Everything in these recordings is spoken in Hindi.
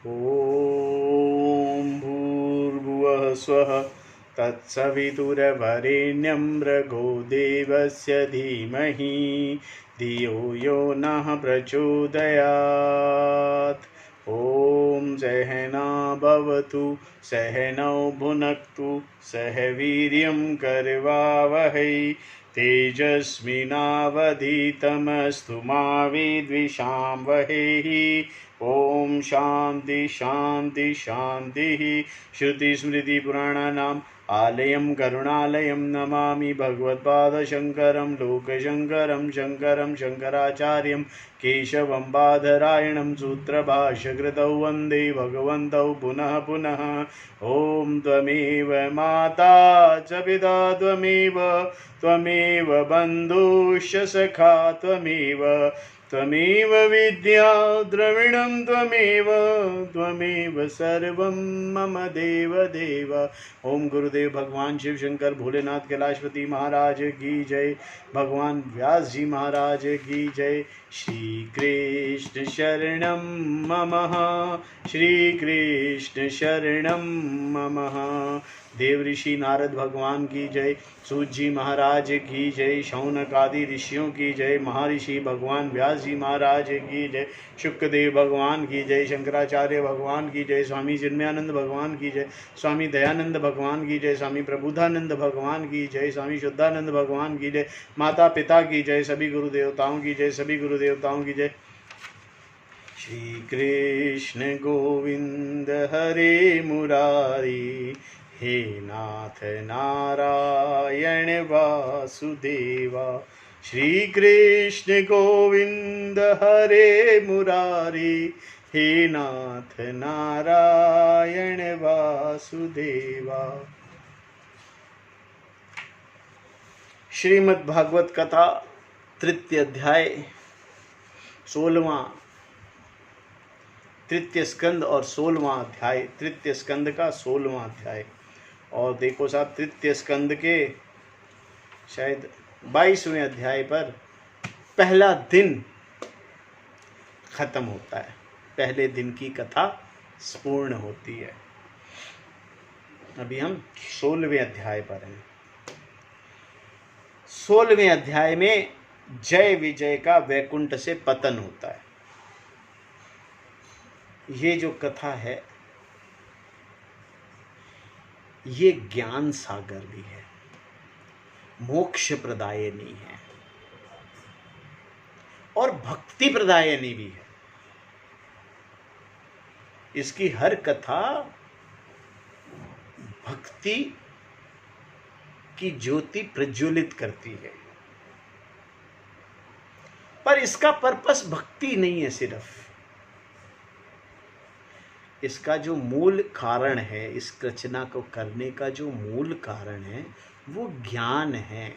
ॐ भूर्भुवः स्वः तत्सवितुर्वरेण्यं भर्गो देवस्य धीमहि धियो यो नः प्रचोदयात्। ॐ सहना भवतु सहनौ भुनक्तु सह वीर्यं करवावहै तेजस्विनावधीतमस्तु मा विद्विषावहै। ओम शांति शांति शांति। श्रुतिस्मृतिपुराणानाम् आलयं करुणालयं नमामि भगवत्पादशङ्करं लोकशङ्करं शङ्करं शङ्कराचार्यं केशवं बादरायणं सूत्रभाष्यकृतौ वन्दे भगवन्तौ पुनः पुनः। ॐ त्वमेव माता च पिता त्वमेव बन्धुश्च सखा त्वमेव विद्या द्रविणं त्वमेव सर्वं मम देव देव। ओम गुरुदेव भगवान शिव शंकर भोलेनाथ कैलाशपति महाराज की जय। भगवान व्यास जी महाराज की जय। श्री कृष्ण शरणं मम श्री कृष्ण शरणं मम। देव ऋषि नारद भगवान की जय। सूत जी महाराज की जय। शौनक आदि ऋषियों की जय। महर्षि भगवान व्यास जी महाराज की जय। शुक्रदेव भगवान की जय। शंकराचार्य भगवान की जय। स्वामी चिन्मयानंद भगवान की जय। स्वामी दयानंद भगवान की जय। स्वामी प्रबुद्धानंद भगवान की जय। स्वामी शुद्धानंद भगवान की जय। माता पिता की जय। सभी गुरु देवताओं की जय। सभी गुरु देवताओं की जय। श्री कृष्ण गोविंद हरे मुरारी हे नाथ नारायण वासुदेवा। श्री कृष्ण गोविंद हरे मुरारी हे नाथ नारायण वासुदेवा। श्रीमद् भागवत कथा तृतीय अध्याय 16वां तृतीय स्कंद और 16वां अध्याय। तृतीय स्कंद का 16वां अध्याय। और देखो साहब, तृतीय स्कंद के शायद 22वें अध्याय पर पहला दिन खत्म होता है। पहले दिन की कथा पूर्ण होती है। अभी हम 16वें अध्याय पर हैं। 16वें अध्याय में जय विजय का वैकुंठ से पतन होता है। ये जो कथा है ये ज्ञान सागर भी है, मोक्ष प्रदायिनी है और भक्ति प्रदायिनी भी है। इसकी हर कथा भक्ति की ज्योति प्रज्वलित करती है। पर इसका पर्पस भक्ति नहीं है सिर्फ। इसका जो मूल कारण है, इस रचना को करने का जो मूल कारण है वो ज्ञान है।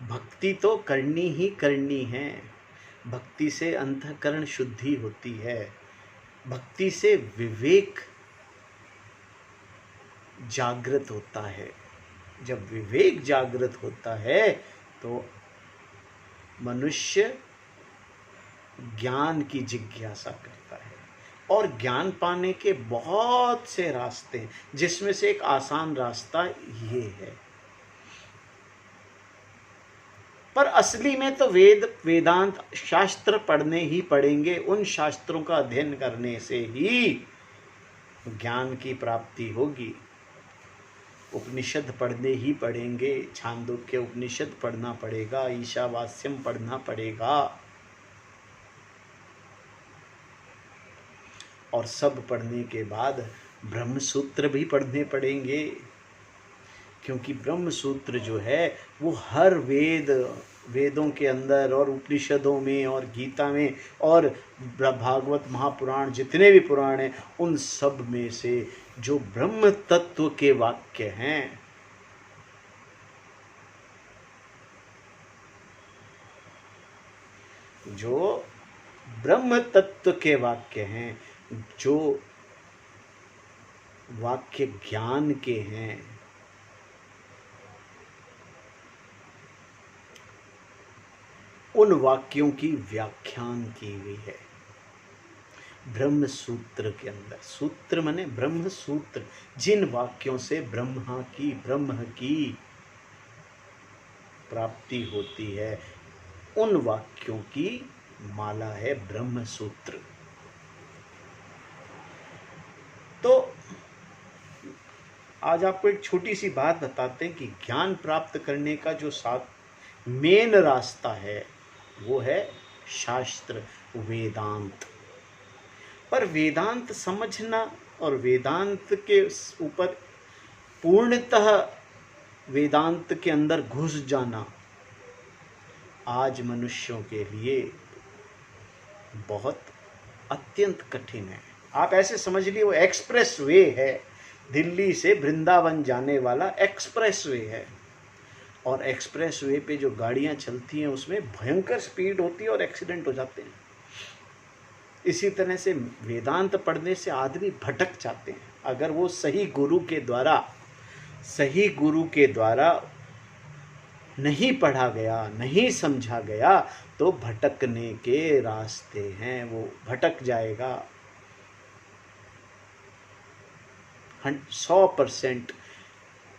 भक्ति तो करनी ही करनी है। भक्ति से अंतःकरण शुद्धि होती है। भक्ति से विवेक जागृत होता है। जब विवेक जागृत होता है तो मनुष्य ज्ञान की जिज्ञासा करता है। और ज्ञान पाने के बहुत से रास्ते हैं, जिसमें से एक आसान रास्ता ये है। पर असली में तो वेदांत शास्त्र पढ़ने ही पड़ेंगे। उन शास्त्रों का अध्ययन करने से ही ज्ञान की प्राप्ति होगी। उपनिषद पढ़ने ही पड़ेंगे। छांदोग्य उपनिषद पढ़ना पड़ेगा। ईशावास्यम पढ़ना पड़ेगा। और सब पढ़ने के बाद ब्रह्म सूत्र भी पढ़ने पड़ेंगे। क्योंकि ब्रह्म सूत्र जो है वो हर वेदों के अंदर और उपनिषदों में और गीता में और भागवत महापुराण जितने भी पुराण हैं उन सब में से जो ब्रह्म तत्व के वाक्य हैं, जो ब्रह्म तत्व के वाक्य हैं, जो वाक्य ज्ञान के हैं, उन वाक्यों की व्याख्यान की हुई है ब्रह्म सूत्र के अंदर। सूत्र माने ब्रह्म सूत्र, जिन वाक्यों से ब्रह्म की प्राप्ति होती है, उन वाक्यों की माला है ब्रह्म सूत्र। तो आज आपको एक छोटी सी बात बताते हैं कि ज्ञान प्राप्त करने का जो मेन रास्ता है वो है शास्त्र, वेदांत। पर वेदांत समझना और वेदांत के ऊपर पूर्णतः वेदांत के अंदर घुस जाना आज मनुष्यों के लिए बहुत अत्यंत कठिन है। आप ऐसे समझ लिए वो एक्सप्रेस वे है, दिल्ली से वृंदावन जाने वाला एक्सप्रेस वे है। और एक्सप्रेस वे पे जो गाड़ियां चलती हैं उसमें भयंकर स्पीड होती है और एक्सीडेंट हो जाते हैं। इसी तरह से वेदांत पढ़ने से आदमी भटक जाते हैं। अगर वो सही गुरु के द्वारा नहीं पढ़ा गया, नहीं समझा गया, तो भटकने के रास्ते हैं, वो भटक जाएगा। 100%,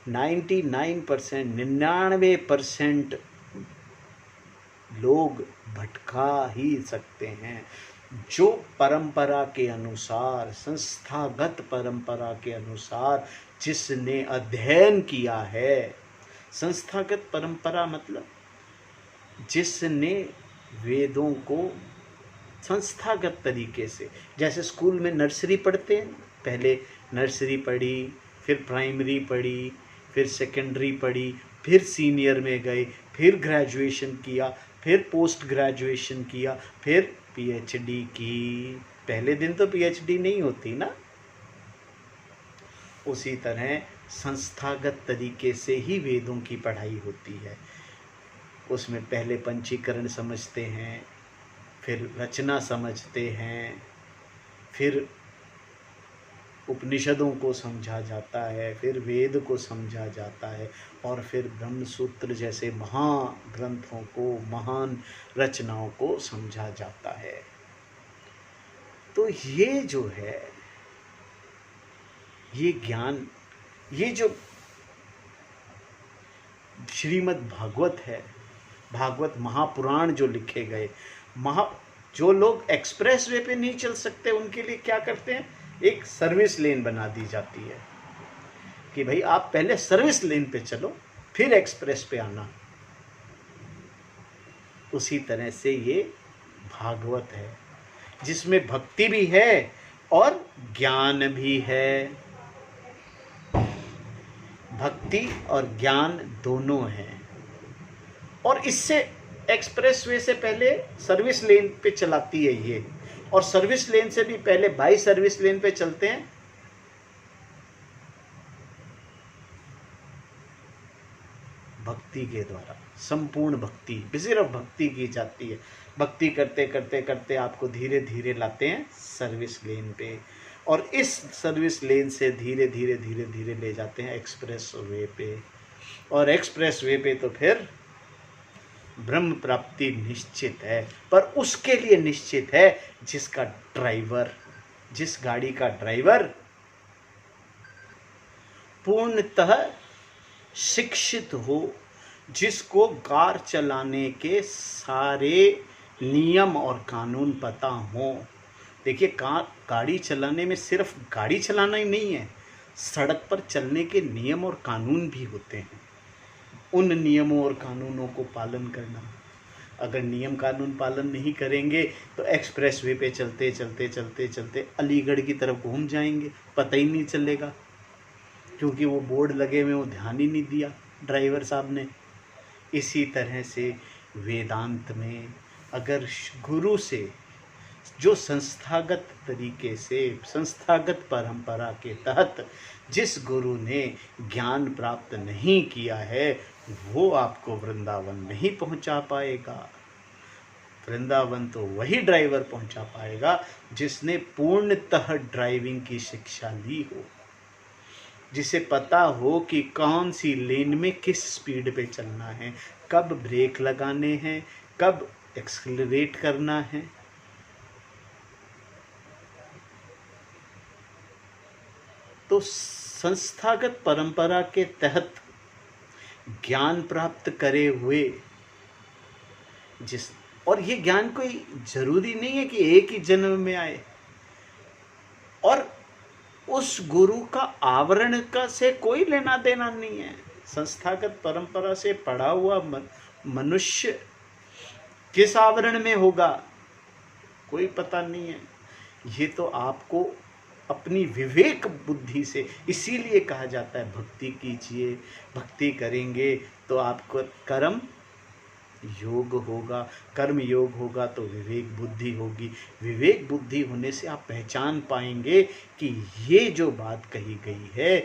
99%, 99% लोग भटका ही सकते हैं। जो परंपरा के अनुसार, संस्थागत परंपरा के अनुसार जिसने अध्ययन किया है, संस्थागत परंपरा मतलब जिसने वेदों को संस्थागत तरीके से, जैसे स्कूल में नर्सरी पढ़ते हैं, पहले नर्सरी पढ़ी, फिर प्राइमरी पढ़ी, फिर सेकेंडरी पढ़ी, फिर सीनियर में गए, फिर ग्रेजुएशन किया, फिर पोस्ट ग्रेजुएशन किया, फिर पीएचडी की। पहले दिन तो पीएचडी नहीं होती ना। उसी तरह संस्थागत तरीके से ही वेदों की पढ़ाई होती है। उसमें पहले पंचीकरण समझते हैं, फिर रचना समझते हैं, फिर उपनिषदों को समझा जाता है, फिर वेद को समझा जाता है, और फिर ब्रह्मसूत्र जैसे महाग्रंथों को, महान रचनाओं को समझा जाता है। तो ये जो है, ये ज्ञान, ये जो श्रीमद् भागवत है, भागवत महापुराण जो लिखे गए, जो लोग एक्सप्रेस वे पे नहीं चल सकते उनके लिए क्या करते हैं, एक सर्विस लेन बना दी जाती है कि भाई आप पहले सर्विस लेन पे चलो, फिर एक्सप्रेस पे आना। उसी तरह से ये भागवत है, जिसमें भक्ति भी है और ज्ञान भी है। भक्ति और ज्ञान दोनों हैं। और इससे एक्सप्रेस वे से पहले सर्विस लेन पे चलाती है ये, और सर्विस लेन से भी पहले बाई सर्विस लेन पे चलते हैं भक्ति के द्वारा। संपूर्ण भक्ति, सिर्फ भक्ति की जाती है। भक्ति करते करते करते आपको धीरे धीरे लाते हैं सर्विस लेन पे, और इस सर्विस लेन से धीरे धीरे धीरे धीरे ले जाते हैं एक्सप्रेस वे पे, और एक्सप्रेस वे पे तो फिर ब्रह्म प्राप्ति निश्चित है। पर उसके लिए निश्चित है जिसका ड्राइवर, जिस गाड़ी का ड्राइवर पूर्णतः शिक्षित हो, जिसको कार चलाने के सारे नियम और कानून पता हो। देखिए, गाड़ी चलाने में सिर्फ गाड़ी चलाना ही नहीं है, सड़क पर चलने के नियम और कानून भी होते हैं। उन नियमों और कानूनों को पालन करना। अगर नियम कानून पालन नहीं करेंगे तो एक्सप्रेस वे पे चलते चलते चलते चलते अलीगढ़ की तरफ घूम जाएंगे, पता ही नहीं चलेगा, क्योंकि वो बोर्ड लगे हुए, वो ध्यान ही नहीं दिया ड्राइवर साहब ने। इसी तरह से वेदांत में अगर गुरु से, जो संस्थागत तरीके से, संस्थागत परंपरा के तहत जिस गुरु ने ज्ञान प्राप्त नहीं किया है, वो आपको वृंदावन नहीं पहुंचा पाएगा। वृंदावन तो वही ड्राइवर पहुंचा पाएगा जिसने पूर्णतः ड्राइविंग की शिक्षा ली हो, जिसे पता हो कि कौन सी लेन में किस स्पीड पे चलना है, कब ब्रेक लगाने हैं, कब एक्सलरेट करना है, तो संस्थागत परंपरा के तहत ज्ञान प्राप्त करे हुए और ये ज्ञान कोई जरूरी नहीं है कि एक ही जन्म में आए, और उस गुरु का आवरण का से कोई लेना देना नहीं है। संस्थागत परंपरा से पढ़ा हुआ मनुष्य किस आवरण में होगा कोई पता नहीं है। ये तो आपको अपनी विवेक बुद्धि से, इसीलिए कहा जाता है भक्ति कीजिए, भक्ति करेंगे तो आपको कर्म योग होगा, कर्म योग होगा तो विवेक बुद्धि होगी, विवेक बुद्धि होने से आप पहचान पाएंगे कि ये जो बात कही गई है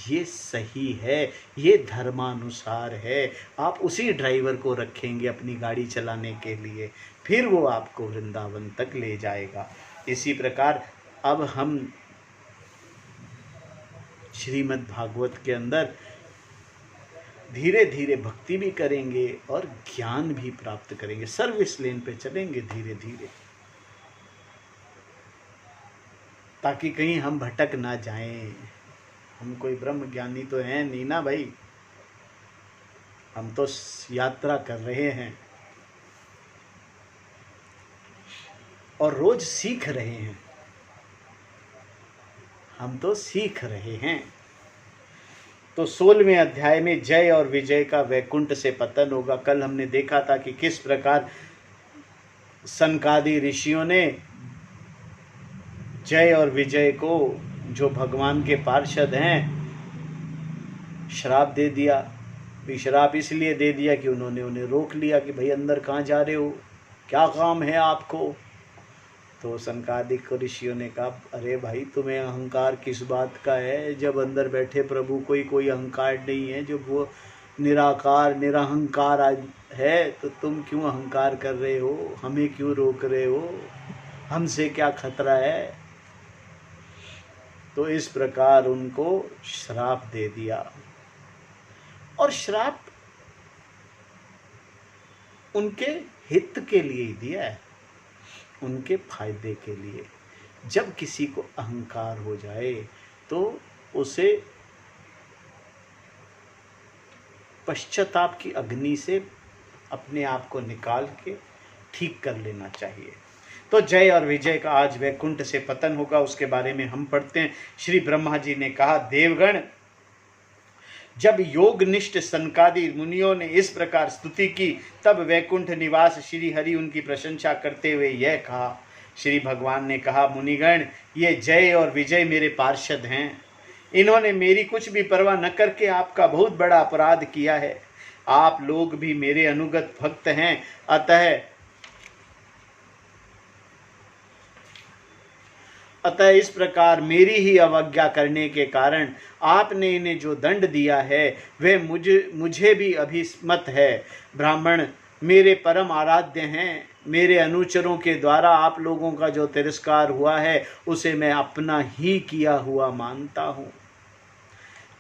ये सही है, ये धर्मानुसार है। आप उसी ड्राइवर को रखेंगे अपनी गाड़ी चलाने के लिए, फिर वो आपको वृंदावन तक ले जाएगा। इसी प्रकार अब हम श्रीमद् भागवत के अंदर धीरे धीरे भक्ति भी करेंगे और ज्ञान भी प्राप्त करेंगे, सर्विस लेन पे चलेंगे धीरे धीरे, ताकि कहीं हम भटक ना जाएं। हम कोई ब्रह्म ज्ञानी तो हैं नहीं ना भाई, हम तो यात्रा कर रहे हैं और रोज सीख रहे हैं, हम तो सीख रहे हैं। तो 16वें अध्याय में जय और विजय का वैकुंठ से पतन होगा। कल हमने देखा था कि किस प्रकार सनकादि ऋषियों ने जय और विजय को, जो भगवान के पार्षद हैं, श्राप दे दिया। श्राप इसलिए दे दिया कि उन्होंने उन्हें रोक लिया कि भाई अंदर कहाँ जा रहे हो, क्या काम है आपको। तो सनकादिक ऋषियों ने कहा, अरे भाई तुम्हें अहंकार किस बात का है, जब अंदर बैठे प्रभु कोई अहंकार नहीं है, जब वो निराकार निरहंकार है तो तुम क्यों अहंकार कर रहे हो, हमें क्यों रोक रहे हो, हमसे क्या खतरा है। तो इस प्रकार उनको श्राप दे दिया, और श्राप उनके हित के लिए ही दिया है, उनके फायदे के लिए। जब किसी को अहंकार हो जाए तो उसे पश्चाताप की अग्नि से अपने आप को निकाल के ठीक कर लेना चाहिए। तो जय और विजय का आज वैकुंठ से पतन होगा, उसके बारे में हम पढ़ते हैं। श्री ब्रह्मा जी ने कहा, देवगण, जब योगनिष्ठ सनकादि मुनियों ने इस प्रकार स्तुति की, तब वैकुंठ निवास श्री हरि उनकी प्रशंसा करते हुए यह कहा। श्री भगवान ने कहा, मुनिगण, ये जय और विजय मेरे पार्षद हैं, इन्होंने मेरी कुछ भी परवाह न करके आपका बहुत बड़ा अपराध किया है। आप लोग भी मेरे अनुगत भक्त हैं, अतः इस प्रकार मेरी ही अवज्ञा करने के कारण आपने इन्हें जो दंड दिया है वह मुझे भी अभिमत है। ब्राह्मण मेरे परम आराध्य हैं, मेरे अनुचरों के द्वारा आप लोगों का जो तिरस्कार हुआ है उसे मैं अपना ही किया हुआ मानता हूँ।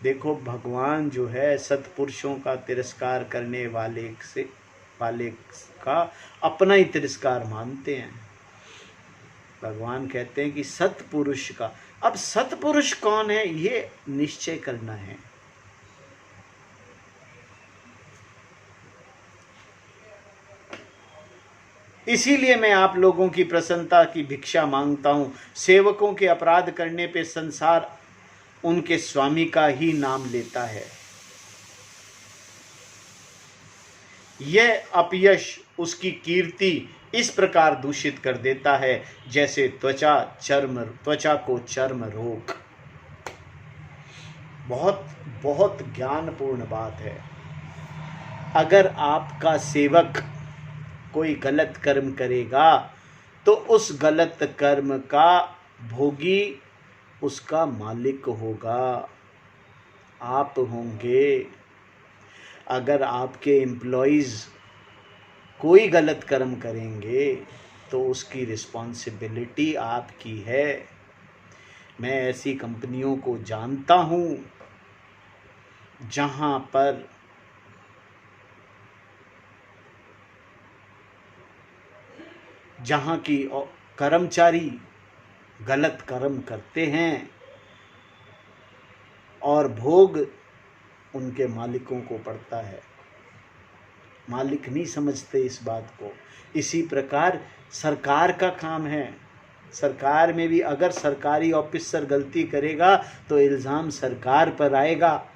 देखो, भगवान जो है सत्पुरुषों का तिरस्कार करने वाले का अपना ही तिरस्कार मानते हैं। भगवान कहते हैं कि सत्पुरुष का, अब सत्पुरुष कौन है ये निश्चय करना है। इसीलिए मैं आप लोगों की प्रसन्नता की भिक्षा मांगता हूं। सेवकों के अपराध करने पे संसार उनके स्वामी का ही नाम लेता है। यह अपयश उसकी कीर्ति इस प्रकार दूषित कर देता है जैसे त्वचा को चर्म रोग। बहुत बहुत ज्ञानपूर्ण बात है। अगर आपका सेवक कोई गलत कर्म करेगा तो उस गलत कर्म का भोगी उसका मालिक होगा, आप होंगे। अगर आपके एम्प्लॉइज कोई गलत कर्म करेंगे तो उसकी रिस्पॉन्सिबिलिटी आपकी है। मैं ऐसी कंपनियों को जानता हूँ जहाँ पर जहाँ की कर्मचारी गलत कर्म करते हैं और भोग उनके मालिकों को पड़ता है। मालिक नहीं समझते इस बात को। इसी प्रकार सरकार का काम है। सरकार में भी अगर सरकारी ऑफिसर गलती करेगा तो इल्ज़ाम सरकार पर आएगा,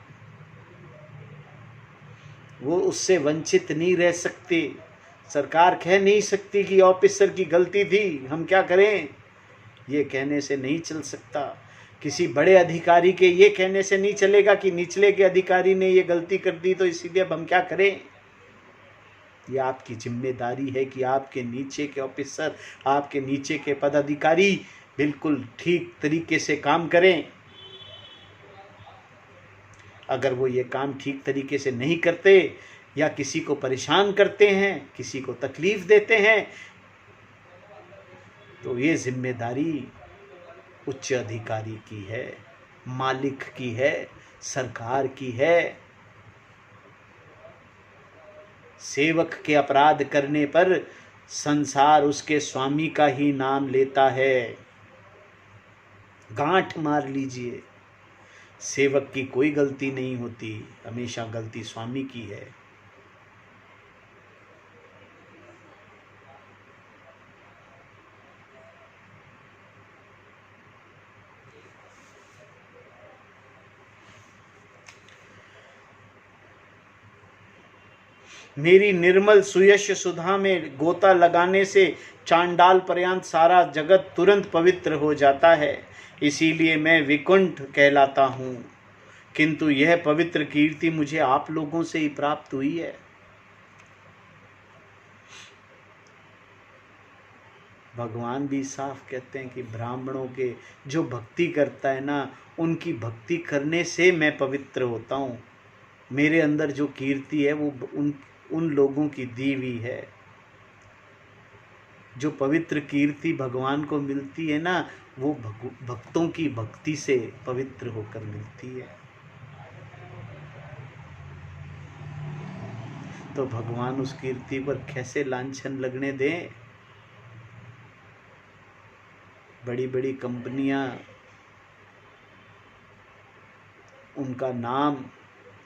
वो उससे वंचित नहीं रह सकती। सरकार कह नहीं सकती कि ऑफिसर की गलती थी, हम क्या करें, ये कहने से नहीं चल सकता। किसी बड़े अधिकारी के ये कहने से नहीं चलेगा कि निचले के अधिकारी ने ये गलती कर दी तो इसीलिए अब हम क्या करें। ये आपकी जिम्मेदारी है कि आपके नीचे के ऑफिसर, आपके नीचे के पदाधिकारी बिल्कुल ठीक तरीके से काम करें। अगर वो ये काम ठीक तरीके से नहीं करते या किसी को परेशान करते हैं, किसी को तकलीफ देते हैं, तो ये जिम्मेदारी उच्च अधिकारी की है, मालिक की है, सरकार की है। सेवक के अपराध करने पर संसार उसके स्वामी का ही नाम लेता है। गांठ मार लीजिए, सेवक की कोई गलती नहीं होती, हमेशा गलती स्वामी की है। मेरी निर्मल सुयश सुधा में गोता लगाने से चांडाल पर्यंत सारा जगत तुरंत पवित्र हो जाता है, इसीलिए मैं विकुंठ कहलाता हूँ। किंतु यह पवित्र कीर्ति मुझे आप लोगों से ही प्राप्त हुई है। भगवान भी साफ कहते हैं कि ब्राह्मणों के जो भक्ति करता है ना, उनकी भक्ति करने से मैं पवित्र होता हूँ। मेरे अंदर जो कीर्ति है वो उन लोगों की दी हुई है। जो पवित्र कीर्ति भगवान को मिलती है ना, वो भक्तों की भक्ति से पवित्र होकर मिलती है। तो भगवान उस कीर्ति पर कैसे लांछन लगने दें। बड़ी बड़ी कंपनियां, उनका नाम,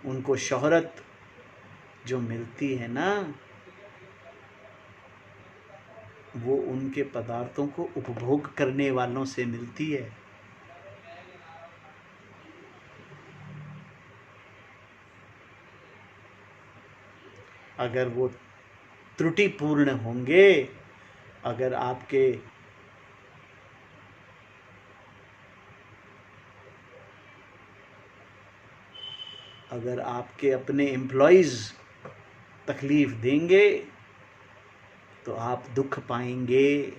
उनको शोहरत जो मिलती है ना, वो उनके पदार्थों को उपभोग करने वालों से मिलती है। अगर वो त्रुटिपूर्ण होंगे, अगर आपके अपने एम्प्लॉइज तकलीफ देंगे तो आप दुख पाएंगे।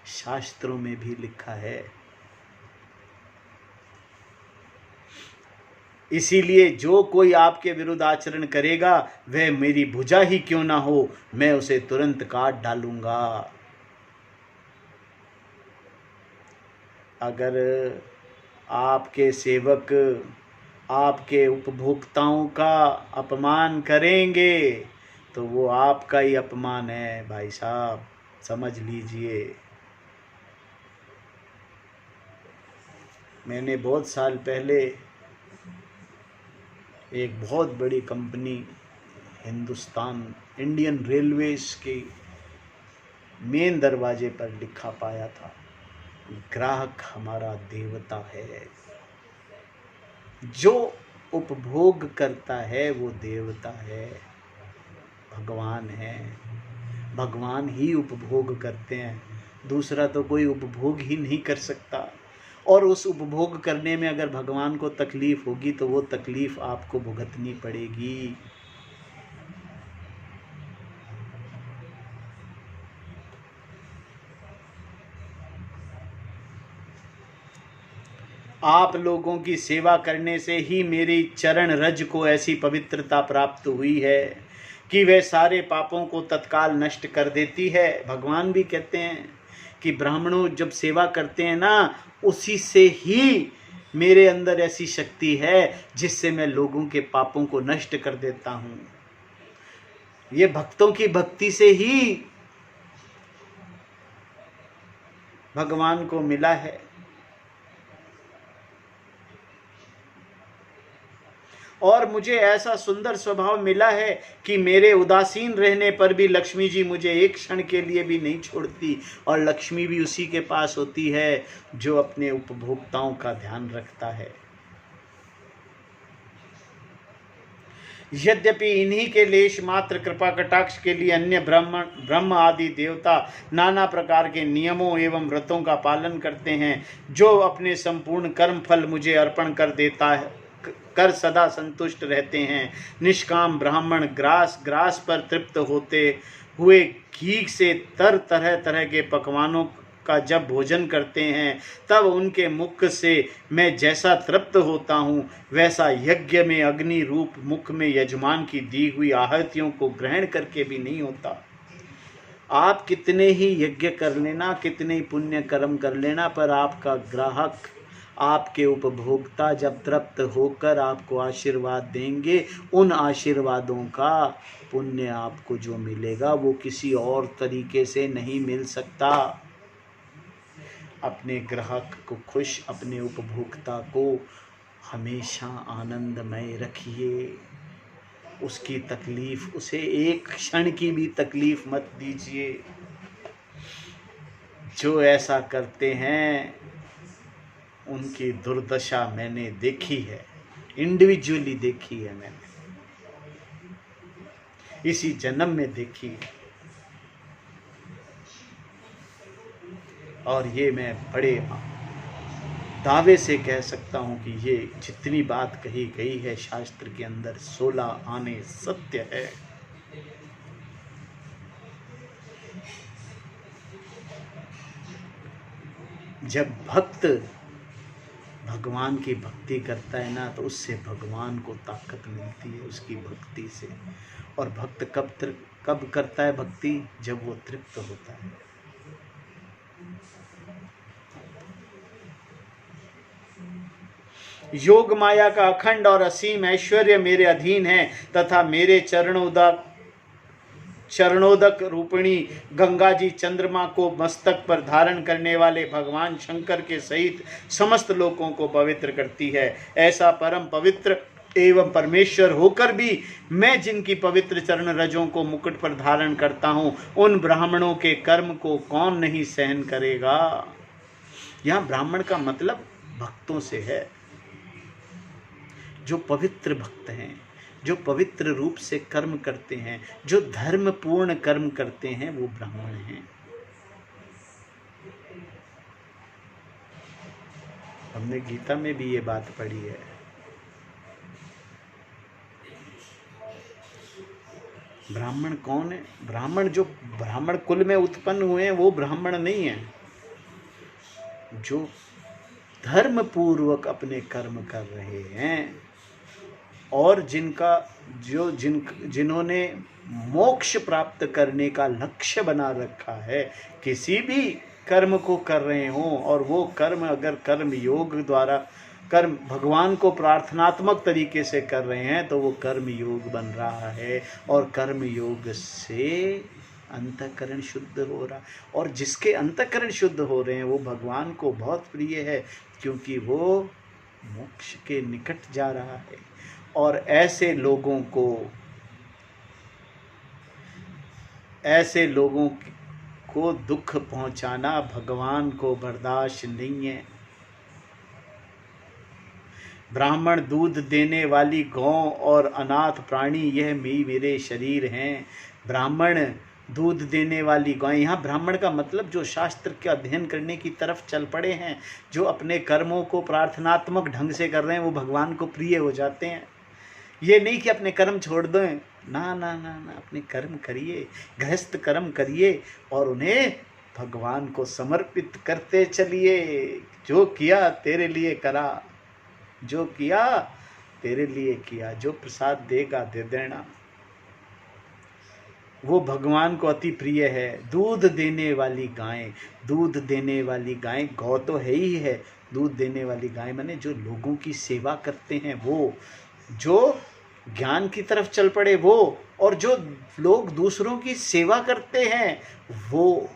शास्त्रों में भी लिखा है। इसीलिए जो कोई आपके विरुद्ध आचरण करेगा, वह मेरी भुजा ही क्यों ना हो, मैं उसे तुरंत काट डालूंगा। अगर आपके सेवक आपके उपभोक्ताओं का अपमान करेंगे तो वो आपका ही अपमान है भाई साहब, समझ लीजिए। मैंने बहुत साल पहले एक बहुत बड़ी कंपनी हिंदुस्तान इंडियन रेलवेज के मेन दरवाजे पर लिखा पाया था, ग्राहक हमारा देवता है। जो उपभोग करता है वो देवता है, भगवान है। भगवान ही उपभोग करते हैं, दूसरा तो कोई उपभोग ही नहीं कर सकता। और उस उपभोग करने में अगर भगवान को तकलीफ होगी तो वो तकलीफ आपको भुगतनी पड़ेगी। आप लोगों की सेवा करने से ही मेरी चरण रज को ऐसी पवित्रता प्राप्त हुई है कि वे सारे पापों को तत्काल नष्ट कर देती है। भगवान भी कहते हैं कि ब्राह्मणों जब सेवा करते हैं ना, उसी से ही मेरे अंदर ऐसी शक्ति है जिससे मैं लोगों के पापों को नष्ट कर देता हूँ। ये भक्तों की भक्ति से ही भगवान को मिला है। और मुझे ऐसा सुंदर स्वभाव मिला है कि मेरे उदासीन रहने पर भी लक्ष्मी जी मुझे एक क्षण के लिए भी नहीं छोड़ती, और लक्ष्मी भी उसी के पास होती है जो अपने उपभोक्ताओं का ध्यान रखता है। यद्यपि इन्हीं के लेश मात्र कृपा कटाक्ष के लिए अन्य ब्रह्म आदि देवता नाना प्रकार के नियमों एवं व्रतों का पालन करते हैं, जो अपने संपूर्ण कर्म फल मुझे अर्पण कर देता है, कर सदा संतुष्ट रहते हैं। निष्काम ब्राह्मण ग्रास पर तृप्त होते हुए घी से तरह तरह के पकवानों का जब भोजन करते हैं, तब उनके मुख से मैं जैसा तृप्त होता हूँ, वैसा यज्ञ में अग्नि रूप मुख में यजमान की दी हुई आहुतियों को ग्रहण करके भी नहीं होता। आप कितने ही यज्ञ कर लेना, कितने ही पुण्य कर्म कर लेना, पर आपका ग्राहक, आपके उपभोक्ता जब तृप्त होकर आपको आशीर्वाद देंगे, उन आशीर्वादों का पुण्य आपको जो मिलेगा वो किसी और तरीके से नहीं मिल सकता। अपने ग्राहक को खुश, अपने उपभोक्ता को हमेशा आनंदमय रखिए। उसकी तकलीफ, उसे एक क्षण की भी तकलीफ मत दीजिए। जो ऐसा करते हैं उनकी दुर्दशा मैंने देखी है, इंडिविजुअली देखी है मैंने, इसी जन्म में देखी है। और ये मैं बड़े दावे से कह सकता हूँ कि ये जितनी बात कही गई है शास्त्र के अंदर 16 आने सत्य है। जब भक्त भगवान की भक्ति करता है ना, तो उससे भगवान को ताकत मिलती है, उसकी भक्ति से। और भक्त कब करता है भक्ति? जब वो तृप्त होता है। योग माया का अखंड और असीम ऐश्वर्य मेरे अधीन है, तथा मेरे चरणोदक रूपिणी गंगा जी चंद्रमा को मस्तक पर धारण करने वाले भगवान शंकर के सहित समस्त लोगों को पवित्र करती है। ऐसा परम पवित्र एवं परमेश्वर होकर भी मैं जिनकी पवित्र चरण रजों को मुकुट पर धारण करता हूँ, उन ब्राह्मणों के कर्म को कौन नहीं सहन करेगा। यहाँ ब्राह्मण का मतलब भक्तों से है, जो पवित्र भक्त हैं, जो पवित्र रूप से कर्म करते हैं, जो धर्म पूर्ण कर्म करते हैं, वो ब्राह्मण हैं। हमने गीता में भी ये बात पढ़ी है। ब्राह्मण कौन है? ब्राह्मण जो ब्राह्मण कुल में उत्पन्न हुए हैं वो ब्राह्मण नहीं है। जो धर्म पूर्वक अपने कर्म कर रहे हैं और जिन्होंने मोक्ष प्राप्त करने का लक्ष्य बना रखा है, किसी भी कर्म को कर रहे हों, और वो कर्म अगर कर्म योग द्वारा कर्म भगवान को प्रार्थनात्मक तरीके से कर रहे हैं, तो वो कर्म योग बन रहा है। और कर्म योग से अंतःकरण शुद्ध हो रहा, और जिसके अंतःकरण शुद्ध हो रहे हैं वो भगवान को बहुत प्रिय है, क्योंकि वो मोक्ष के निकट जा रहा है। और ऐसे लोगों को दुख पहुंचाना भगवान को बर्दाश्त नहीं है। ब्राह्मण दूध देने वाली गौ और अनाथ प्राणी यह मेरे शरीर हैं। ब्राह्मण दूध देने वाली गाय, यहाँ ब्राह्मण का मतलब जो शास्त्र के अध्ययन करने की तरफ चल पड़े हैं, जो अपने कर्मों को प्रार्थनात्मक ढंग से कर रहे हैं, वो भगवान को प्रिय हो जाते हैं। ये नहीं कि अपने कर्म छोड़ दें, ना ना ना ना, अपने कर्म करिए, गृहस्थ कर्म करिए और उन्हें भगवान को समर्पित करते चलिए। जो किया तेरे लिए करा, जो किया तेरे लिए किया, जो प्रसाद देगा दे देना, वो भगवान को अति प्रिय है। दूध देने वाली गाय, दूध देने वाली गाय, गौ तो है ही है, दूध देने वाली गाय माने जो लोगों की सेवा करते हैं, वो जो ज्ञान की तरफ चल पड़े वो, और जो लोग दूसरों की सेवा करते हैं वो,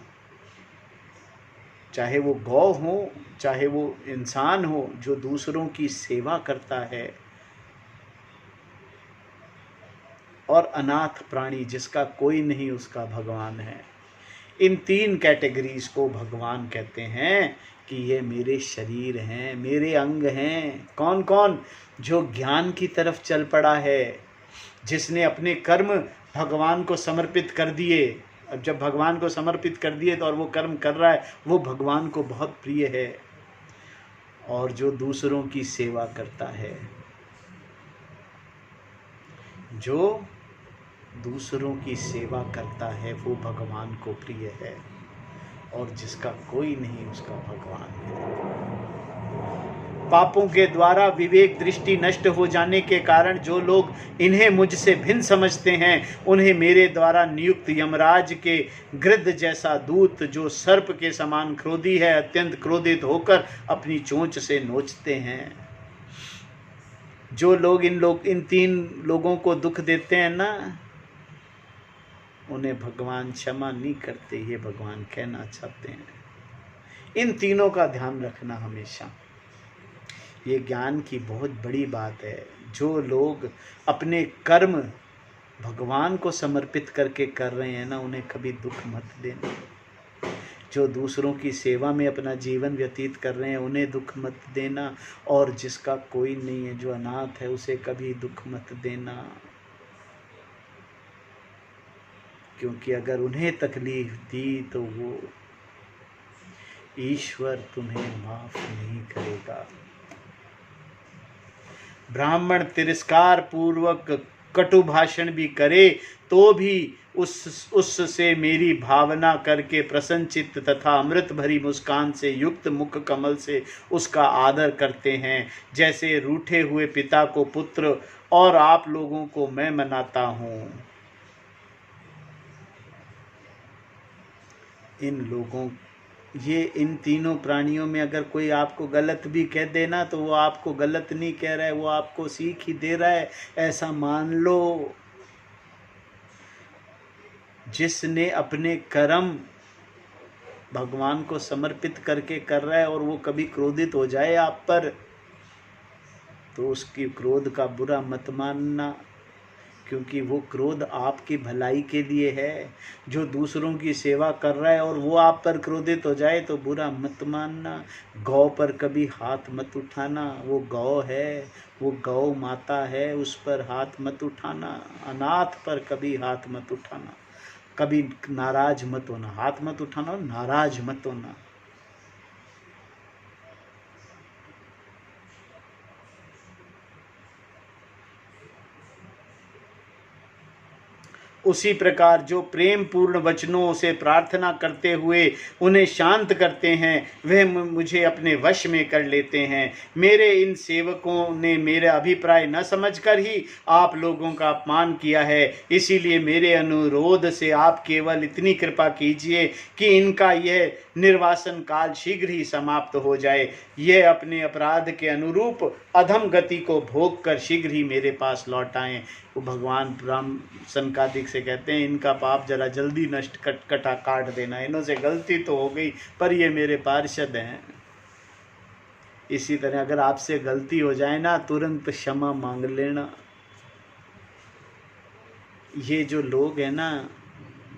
चाहे वो गौ हो, चाहे वो इंसान हो, जो दूसरों की सेवा करता है, और अनाथ प्राणी जिसका कोई नहीं उसका भगवान है। इन 3 कैटेगरीज को भगवान कहते हैं कि ये मेरे शरीर हैं, मेरे अंग हैं। कौन कौन? जो ज्ञान की तरफ चल पड़ा है, जिसने अपने कर्म भगवान को समर्पित कर दिए। अब जब भगवान को समर्पित कर दिए तो और वो कर्म कर रहा है, वो भगवान को बहुत प्रिय है। और जो दूसरों की सेवा करता है, जो दूसरों की सेवा करता है, वो भगवान को प्रिय है। और जिसका कोई नहीं उसका भगवान है। पापों के द्वारा विवेक दृष्टि नष्ट हो जाने के कारण जो लोग इन्हें मुझसे भिन्न समझते हैं, उन्हें मेरे द्वारा नियुक्त यमराज के गृध्र जैसा दूत, जो सर्प के समान क्रोधी है, अत्यंत क्रोधित होकर अपनी चोंच से नोचते हैं। जो लोग इन 3 लोगों को दुख देते हैं ना, उन्हें भगवान क्षमा नहीं करते, ये भगवान कहना चाहते हैं। इन तीनों का ध्यान रखना हमेशा। ये ज्ञान की बहुत बड़ी बात है। जो लोग अपने कर्म भगवान को समर्पित करके कर रहे हैं ना, उन्हें कभी दुख मत देना। जो दूसरों की सेवा में अपना जीवन व्यतीत कर रहे हैं, उन्हें दुख मत देना। और जिसका कोई नहीं है, जो अनाथ है, उसे कभी दुख मत देना। क्योंकि अगर उन्हें तकलीफ दी तो वो ईश्वर तुम्हें माफ नहीं करेगा। ब्राह्मण तिरस्कार पूर्वक कटु भाषण भी करे तो भी उससे मेरी भावना करके प्रसन्न चित्त तथा अमृत भरी मुस्कान से युक्त मुख कमल से उसका आदर करते हैं, जैसे रूठे हुए पिता को पुत्र और आप लोगों को मैं मनाता हूँ। इन तीनों प्राणियों में अगर कोई आपको गलत भी कह देना, तो वो आपको गलत नहीं कह रहा है, वो आपको सीख ही दे रहा है, ऐसा मान लो। जिसने अपने कर्म भगवान को समर्पित करके कर रहा है और वो कभी क्रोधित हो जाए आप पर, तो उसकी क्रोध का बुरा मत मानना, क्योंकि वो क्रोध आपकी भलाई के लिए है। जो दूसरों की सेवा कर रहा है और वो आप पर क्रोधित हो जाए तो बुरा मत मानना। गौ पर कभी हाथ मत उठाना, वो गौ है, वो गौ माता है, उस पर हाथ मत उठाना। अनाथ पर कभी हाथ मत उठाना, कभी नाराज मत होना। हाथ मत उठाना और नाराज मत होना। उसी प्रकार जो प्रेम पूर्ण वचनों से प्रार्थना करते हुए उन्हें शांत करते हैं, वह मुझे अपने वश में कर लेते हैं। मेरे इन सेवकों ने मेरा अभिप्राय न समझकर ही आप लोगों का अपमान किया है, इसीलिए मेरे अनुरोध से आप केवल इतनी कृपा कीजिए कि इनका यह निर्वासन काल शीघ्र ही समाप्त हो जाए। यह अपने अपराध के अनुरूप अधम गति को भोग कर शीघ्र ही मेरे पास लौट आएं। वो भगवान राम सनकादिक से कहते हैं, इनका पाप जरा जल्दी नष्ट काट देना। इन्हों से गलती तो हो गई, पर ये मेरे पार्षद हैं। इसी तरह अगर आपसे गलती हो जाए ना, तुरंत क्षमा मांग लेना। ये जो लोग हैं ना,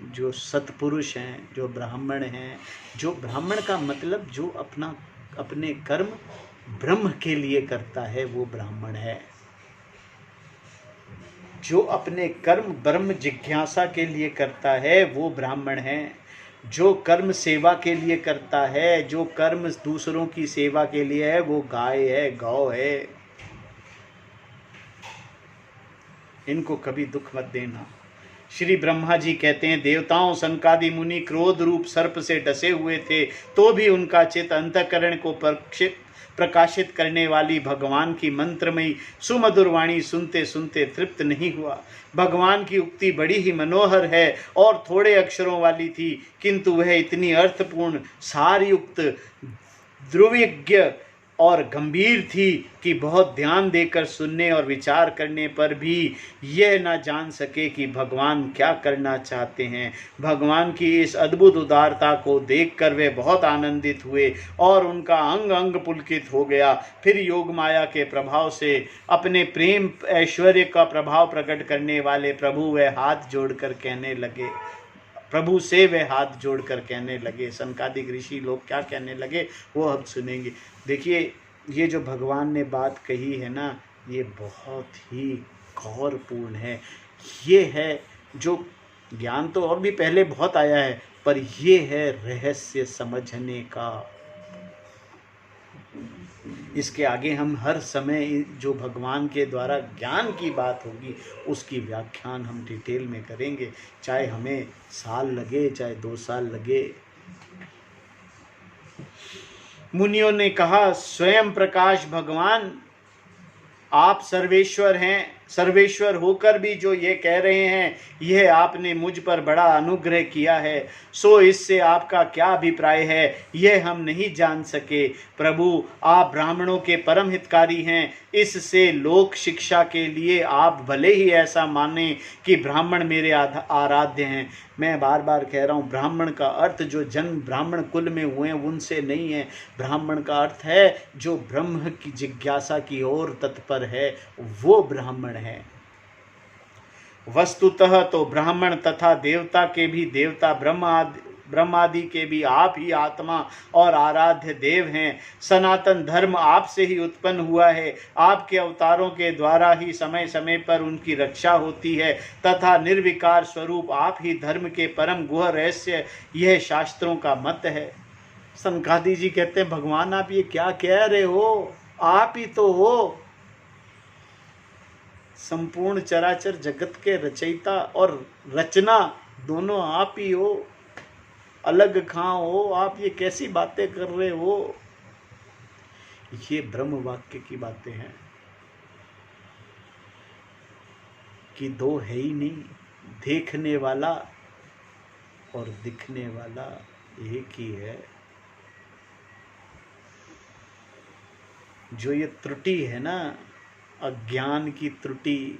जो सत्पुरुष हैं, जो ब्राह्मण हैं, जो ब्राह्मण का मतलब जो अपने कर्म ब्रह्म के लिए करता है, वो ब्राह्मण है। जो अपने कर्म ब्रह्म जिज्ञासा के लिए करता है, वो ब्राह्मण है। जो कर्म सेवा के लिए करता है, जो कर्म दूसरों की सेवा के लिए है, वो गाय है, गौ है। इनको कभी दुख मत देना। श्री ब्रह्मा जी कहते हैं, देवताओं सनकादि मुनि क्रोध रूप सर्प से डसे हुए थे, तो भी उनका चित्त अंतःकरण को प्रकाशित करने वाली भगवान की मंत्रमयी सुमधुर वाणी सुनते सुनते तृप्त नहीं हुआ। भगवान की उक्ति बड़ी ही मनोहर है और थोड़े अक्षरों वाली थी, किंतु वह इतनी अर्थपूर्ण सारयुक्त ध्रुविज्ञ और गंभीर थी कि बहुत ध्यान देकर सुनने और विचार करने पर भी यह ना जान सके कि भगवान क्या करना चाहते हैं। भगवान की इस अद्भुत उदारता को देखकर वे बहुत आनंदित हुए और उनका अंग अंग पुलकित हो गया। फिर योग माया के प्रभाव से अपने प्रेम ऐश्वर्य का प्रभाव प्रकट करने वाले प्रभु वे हाथ जोड़कर कहने लगे, प्रभु से वे हाथ जोड़कर कहने लगे, सनकादिक ऋषि लोग क्या कहने लगे वो अब सुनेंगे। देखिए, ये जो भगवान ने बात कही है ना, ये बहुत ही गौरपूर्ण है। ये है जो ज्ञान तो और भी पहले बहुत आया है, पर ये है रहस्य समझने का। इसके आगे हम हर समय जो भगवान के द्वारा ज्ञान की बात होगी उसकी व्याख्यान हम डिटेल में करेंगे, चाहे हमें साल लगे चाहे 2 साल लगे। मुनियों ने कहा, स्वयं प्रकाश भगवान आप सर्वेश्वर हैं, सर्वेश्वर होकर भी जो ये कह रहे हैं, यह आपने मुझ पर बड़ा अनुग्रह किया है, सो इससे आपका क्या अभिप्राय है यह हम नहीं जान सके। प्रभु, आप ब्राह्मणों के परम हितकारी हैं, इससे लोक शिक्षा के लिए आप भले ही ऐसा माने कि ब्राह्मण मेरे आराध्य हैं। मैं बार बार कह रहा हूँ, ब्राह्मण का अर्थ जो जन्म ब्राह्मण कुल में हुए हैं उनसे नहीं है। ब्राह्मण का अर्थ है जो ब्रह्म की जिज्ञासा की ओर तत्पर है, वो ब्राह्मण है। वस्तुतः तो ब्राह्मण तथा देवता के भी देवता, ब्रह्म आदि के भी आप ही आत्मा और आराध्य देव हैं। सनातन धर्म आपसे ही उत्पन्न हुआ है, आपके अवतारों के द्वारा ही समय समय पर उनकी रक्षा होती है तथा निर्विकार स्वरूप आप ही धर्म के परम गुह रहस्य, यह शास्त्रों का मत है। सनकादि जी कहते हैं, भगवान आप ये क्या कह रहे हो, आप ही तो हो संपूर्ण चराचर जगत के रचयिता और रचना, दोनों आप ही हो, अलग कहाँ हो आप, ये कैसी बातें कर रहे हो। ये ब्रह्म वाक्य की बातें हैं कि दो है ही नहीं, देखने वाला और दिखने वाला एक ही है। जो ये त्रुटि है ना, अज्ञान की त्रुटि,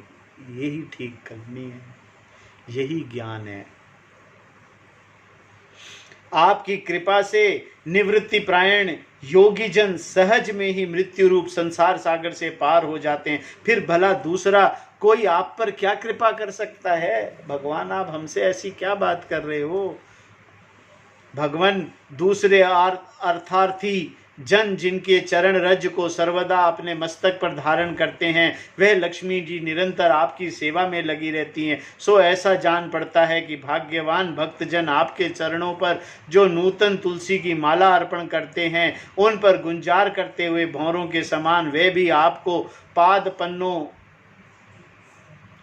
यही ठीक करनी है, यही ज्ञान है। आपकी कृपा से निवृत्ति प्रायण योगी जन सहज में ही मृत्यु रूप संसार सागर से पार हो जाते हैं। फिर भला दूसरा कोई आप पर क्या कृपा कर सकता है। भगवान आप हमसे ऐसी क्या बात कर रहे हो। भगवान दूसरे अर्थार्थी जन जिनके चरण रज को सर्वदा अपने मस्तक पर धारण करते हैं, वह लक्ष्मी जी निरंतर आपकी सेवा में लगी रहती हैं। सो ऐसा जान पड़ता है कि भाग्यवान भक्तजन आपके चरणों पर जो नूतन तुलसी की माला अर्पण करते हैं, उन पर गुंजार करते हुए भौरों के समान वे भी आपको पाद पन्नों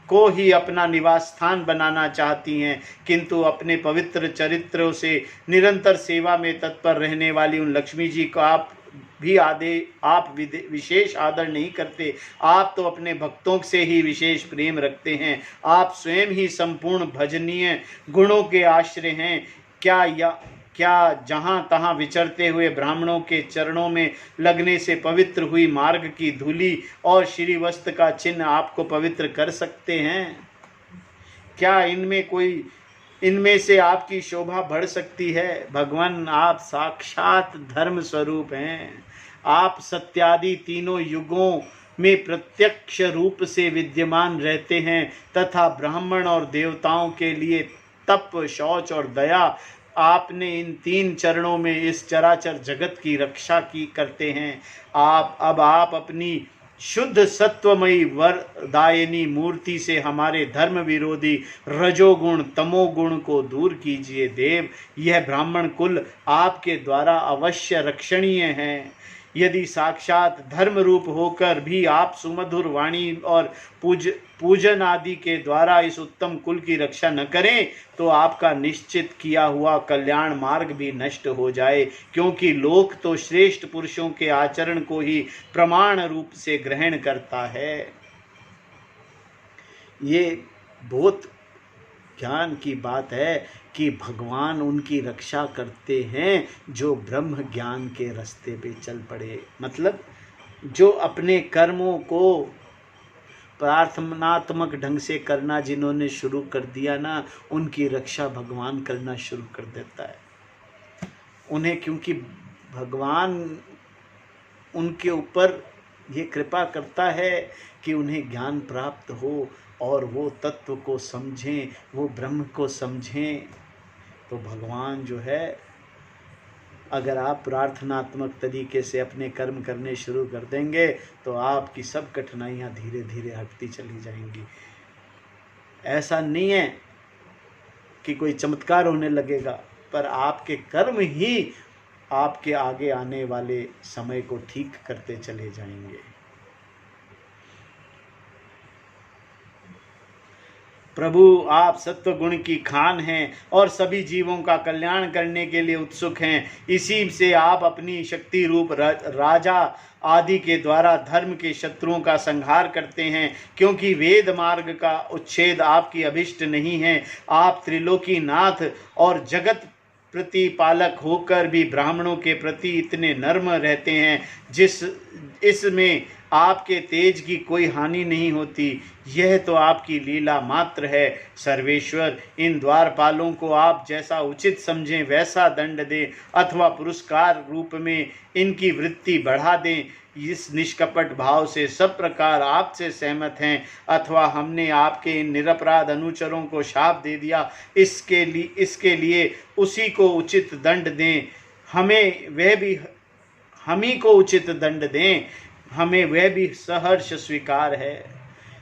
को ही अपना निवास स्थान बनाना चाहती हैं, किंतु अपने पवित्र चरित्रों से निरंतर सेवा में तत्पर रहने वाली उन लक्ष्मी जी को आप विशेष आदर नहीं करते। आप तो अपने भक्तों से ही विशेष प्रेम रखते हैं। आप स्वयं ही संपूर्ण भजनीय गुणों के आश्रय हैं। क्या जहाँ तहाँ विचरते हुए ब्राह्मणों के चरणों में लगने से पवित्र हुई मार्ग की धूलि और श्रीवस्त्र का चिन्ह आपको पवित्र कर सकते हैं। क्या इनमें से आपकी शोभा बढ़ सकती है। भगवान आप साक्षात धर्म स्वरूप हैं। आप सत्यादि तीनों युगों में प्रत्यक्ष रूप से विद्यमान रहते हैं तथा ब्राह्मण और देवताओं के लिए तप, शौच और दया, आपने इन 3 चरणों में इस चराचर जगत की रक्षा की करते हैं। आप अपनी शुद्ध सत्वमयी वरदायिनी मूर्ति से हमारे धर्म विरोधी रजोगुण तमोगुण को दूर कीजिए। देव, यह ब्राह्मण कुल आपके द्वारा अवश्य रक्षणीय है। यदि साक्षात धर्म रूप होकर भी आप सुमधुर वाणी और पूजन आदि के द्वारा इस उत्तम कुल की रक्षा न करें, तो आपका निश्चित किया हुआ कल्याण मार्ग भी नष्ट हो जाए, क्योंकि लोक तो श्रेष्ठ पुरुषों के आचरण को ही प्रमाण रूप से ग्रहण करता है। ये बहुत ज्ञान की बात है कि भगवान उनकी रक्षा करते हैं जो ब्रह्म ज्ञान के रास्ते पे चल पड़े। मतलब जो अपने कर्मों को प्रार्थनात्मक ढंग से करना जिन्होंने शुरू कर दिया ना, उनकी रक्षा भगवान करना शुरू कर देता है उन्हें, क्योंकि भगवान उनके ऊपर ये कृपा करता है कि उन्हें ज्ञान प्राप्त हो और वो तत्व को समझें, वो ब्रह्म को समझें। तो भगवान जो है, अगर आप प्रार्थनात्मक तरीके से अपने कर्म करने शुरू कर देंगे तो आपकी सब कठिनाइयाँ धीरे धीरे हटती चली जाएंगी। ऐसा नहीं है कि कोई चमत्कार होने लगेगा, पर आपके कर्म ही आपके आगे आने वाले समय को ठीक करते चले जाएंगे। प्रभु आप सत्व गुण की खान हैं और सभी जीवों का कल्याण करने के लिए उत्सुक हैं। इसी से आप अपनी शक्ति रूप राजा आदि के द्वारा धर्म के शत्रुओं का संहार करते हैं, क्योंकि वेद मार्ग का उच्छेद आपकी अभिष्ट नहीं है। आप त्रिलोकी नाथ और जगत प्रतिपालक होकर भी ब्राह्मणों के प्रति इतने नर्म रहते हैं, इसमें आपके तेज की कोई हानि नहीं होती। यह तो आपकी लीला मात्र है। सर्वेश्वर, इन द्वारपालों को आप जैसा उचित समझें वैसा दंड दें अथवा पुरस्कार रूप में इनकी वृत्ति बढ़ा दें। इस निष्कपट भाव से सब प्रकार आपसे सहमत हैं, अथवा हमने आपके इन निरपराध अनुचरों को शाप दे दिया, इसके लिए उसी को उचित दंड दें। हम ही को उचित दंड दें, हमें वह भी सहर्ष स्वीकार है।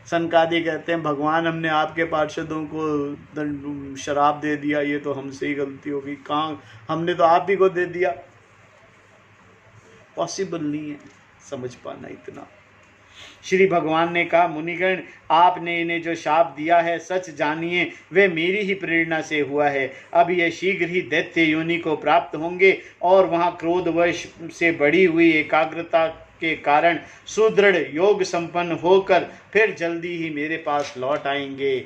सनकादि कहते हैं भगवान हमने आपके पार्षदों को शराब दे दिया, ये तो हमसे ही गलती होगी। कहाँ, हमने तो आप ही को दे दिया। पॉसिबल नहीं है समझ पाना इतना। श्री भगवान ने कहा, मुनिगण, आपने इन्हें जो शाप दिया है सच जानिए वे मेरी ही प्रेरणा से हुआ है। अब ये शीघ्र ही दैत्य योनि को प्राप्त होंगे और वहाँ क्रोधवश से बढ़ी हुई एकाग्रता के कारण सुदृढ़ योग संपन्न होकर फिर जल्दी ही मेरे पास लौट आएंगे।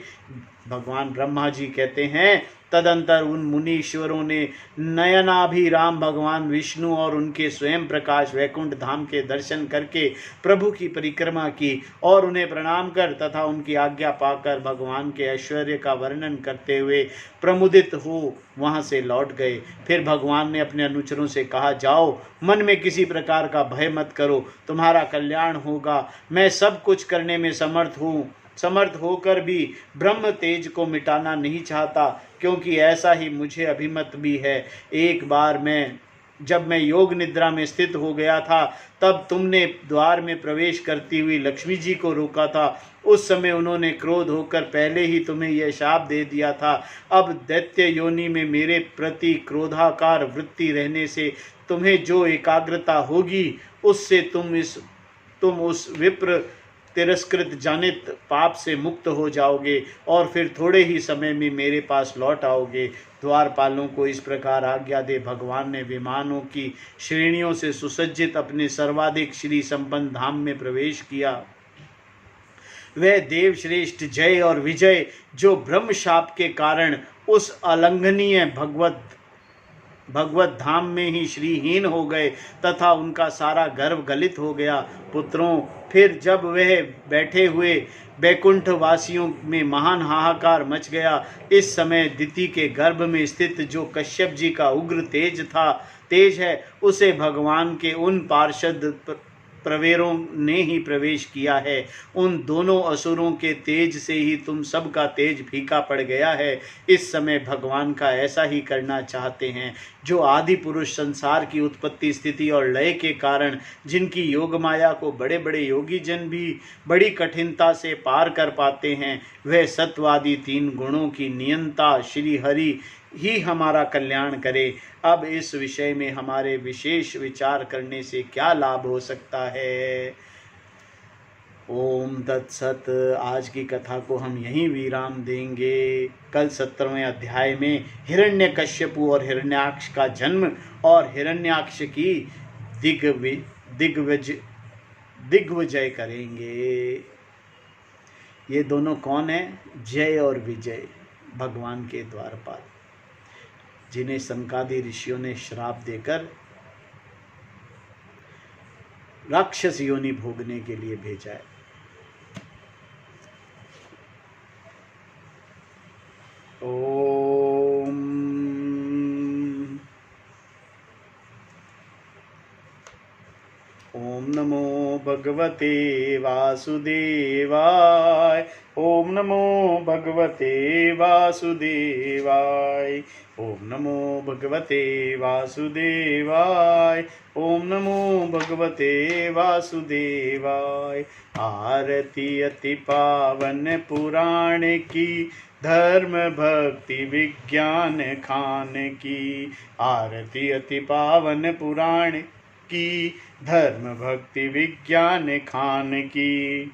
भगवान ब्रह्मा जी कहते हैं, तदंतर उन मुनीश्वरों ने नयनाभिराम भगवान विष्णु और उनके स्वयं प्रकाश वैकुंठ धाम के दर्शन करके प्रभु की परिक्रमा की और उन्हें प्रणाम कर तथा उनकी आज्ञा पाकर भगवान के ऐश्वर्य का वर्णन करते हुए प्रमुदित हो वहां से लौट गए। फिर भगवान ने अपने अनुचरों से कहा, जाओ, मन में किसी प्रकार का भय मत करो, तुम्हारा कल्याण होगा। मैं सब कुछ करने में समर्थ होकर भी ब्रह्म तेज को मिटाना नहीं चाहता, क्योंकि ऐसा ही मुझे अभिमत भी है। एक बार जब मैं योग निद्रा में स्थित हो गया था, तब तुमने द्वार में प्रवेश करती हुई लक्ष्मी जी को रोका था। उस समय उन्होंने क्रोध होकर पहले ही तुम्हें यह शाप दे दिया था। अब दैत्य योनि में मेरे प्रति क्रोधाकार वृत्ति रहने से तुम्हें जो एकाग्रता होगी, उससे तुम उस विप्र तिरस्कृत जनित पाप से मुक्त हो जाओगे और फिर थोड़े ही समय में मेरे पास लौट आओगे। द्वारपालों को इस प्रकार आज्ञा दे भगवान ने विमानों की श्रेणियों से सुसज्जित अपने सर्वाधिक श्री संपन्न धाम में प्रवेश किया। वह देव श्रेष्ठ जय और विजय जो ब्रह्म शाप के कारण उस अलंघनीय भगवत धाम में ही श्रीहीन हो गए तथा उनका सारा गर्व गलित हो गया। पुत्रों, फिर जब वह बैठे हुए बैकुंठ वासियों में महान हाहाकार मच गया। इस समय दिति के गर्भ में स्थित जो कश्यप जी का उग्र तेज है, उसे भगवान के उन पार्षद प्रवेरों ने ही प्रवेश किया है। उन दोनों असुरों के तेज से ही तुम सबका तेज फीका पड़ गया है। इस समय भगवान का ऐसा ही करना चाहते हैं। जो आदि पुरुष संसार की उत्पत्ति, स्थिति और लय के कारण जिनकी योग माया को बड़े बड़े योगी जन भी बड़ी कठिनता से पार कर पाते हैं, वह सत्वादि 3 गुणों की नियंता श्री हरि ही हमारा कल्याण करे। अब इस विषय में हमारे विशेष विचार करने से क्या लाभ हो सकता है। ओम तत्सत। आज की कथा को हम यहीं विराम देंगे। कल 17वें अध्याय में हिरण्यकश्यपु और हिरण्याक्ष का जन्म और हिरण्याक्ष की दिग्विजय करेंगे। ये दोनों कौन है? जय और विजय। भगवान के द्वारपाल, जिन्हें संकादि ऋषियों ने श्राप देकर राक्षस योनि भोगने के लिए भेजा है। ओम नमो भगवते वासुदेवाय। ओम नमो भगवते वासुदेवाय। ओम नमो भगवते वासुदेवाय। ओम नमो भगवते वासुदेवाय। आरती अति पावन पुराण की, धर्म भक्ति विज्ञान खान की। आरती अति पावन पुराण की, धर्म भक्ति विज्ञान खान की।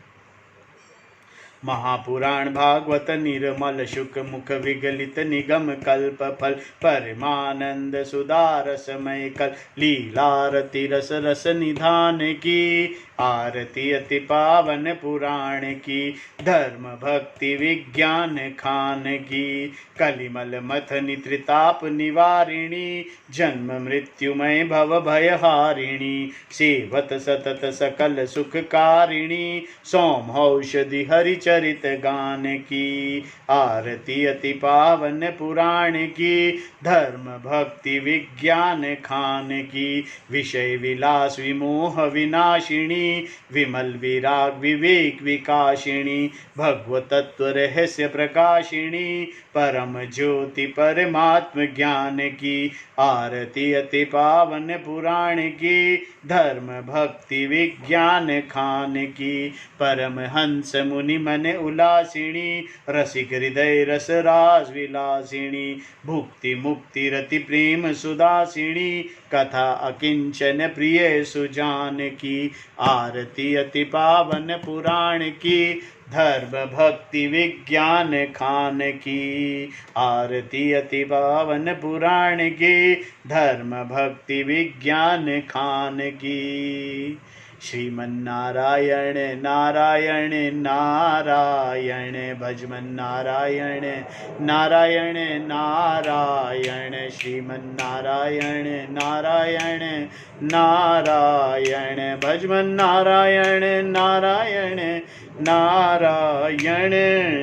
महापुराण भागवत निर्मल शुक मुख विगलित निगम कल्प फल, परमानंद सुदारसमय कल लीलारति रस रस निधान की। आरती अति पावन पुराण की, धर्म भक्ति विज्ञान खान की। कलिमल मथनि त्रिताप निवारिणी, जन्म मृत्युमय भव भयहारिणी। सेवत सतत सकल सुखकारिणी, सौम्यौषधि हरिचरित गान की। आरती अति पावन पुराण की, धर्म भक्ति विज्ञान खान की। विषय विलास विमोह विनाशिनी, विमल विराग विवेक विकाशिनी। भगवत तत्व रहस्य प्रकाशिनी, परम ज्योति परमात्म ज्ञान की। आरती अति पावन पुराण की, धर्म भक्ति विज्ञान खान की। परम हंस मुनि मन उल्लासिनी, रसिक हृदय रस रास विलासिनी। भुक्ति मुक्ति रति प्रेम सुदासिनी, कथा अकिंचन प्रिय सुजान की। आरती अति पावन पुराण की, धर्म भक्ति विज्ञान खान की। आरती अति पावन पुराण की, धर्म भक्ति विज्ञान खान की। श्रीमन्नारायण नारायण नारायण, भजमन नारायण नारायण नारायण। श्रीमन्नारायण नारायण नारायण, भजमन नारायण नारायण नारायण।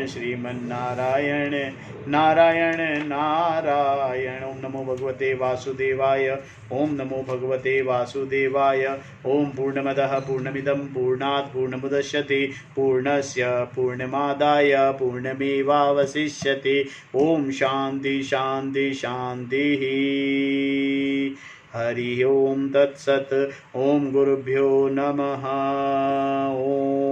श्रीमन्नारायण नारायण नारायण। ओम नमो भगवते वासुदेवाय। ओम नमो भगवते वासुदेवाय। ओम पूर्णमदः पूर्णमिदं पूर्णात् पूर्णमुदच्यते, पूर्णस्य पूर्णमादाय पूर्णमेवावशिष्यते। ओम शांति शांति शांतिः। हरि ओम तत्सत्। ओम गुरुभ्यो नमः। ओम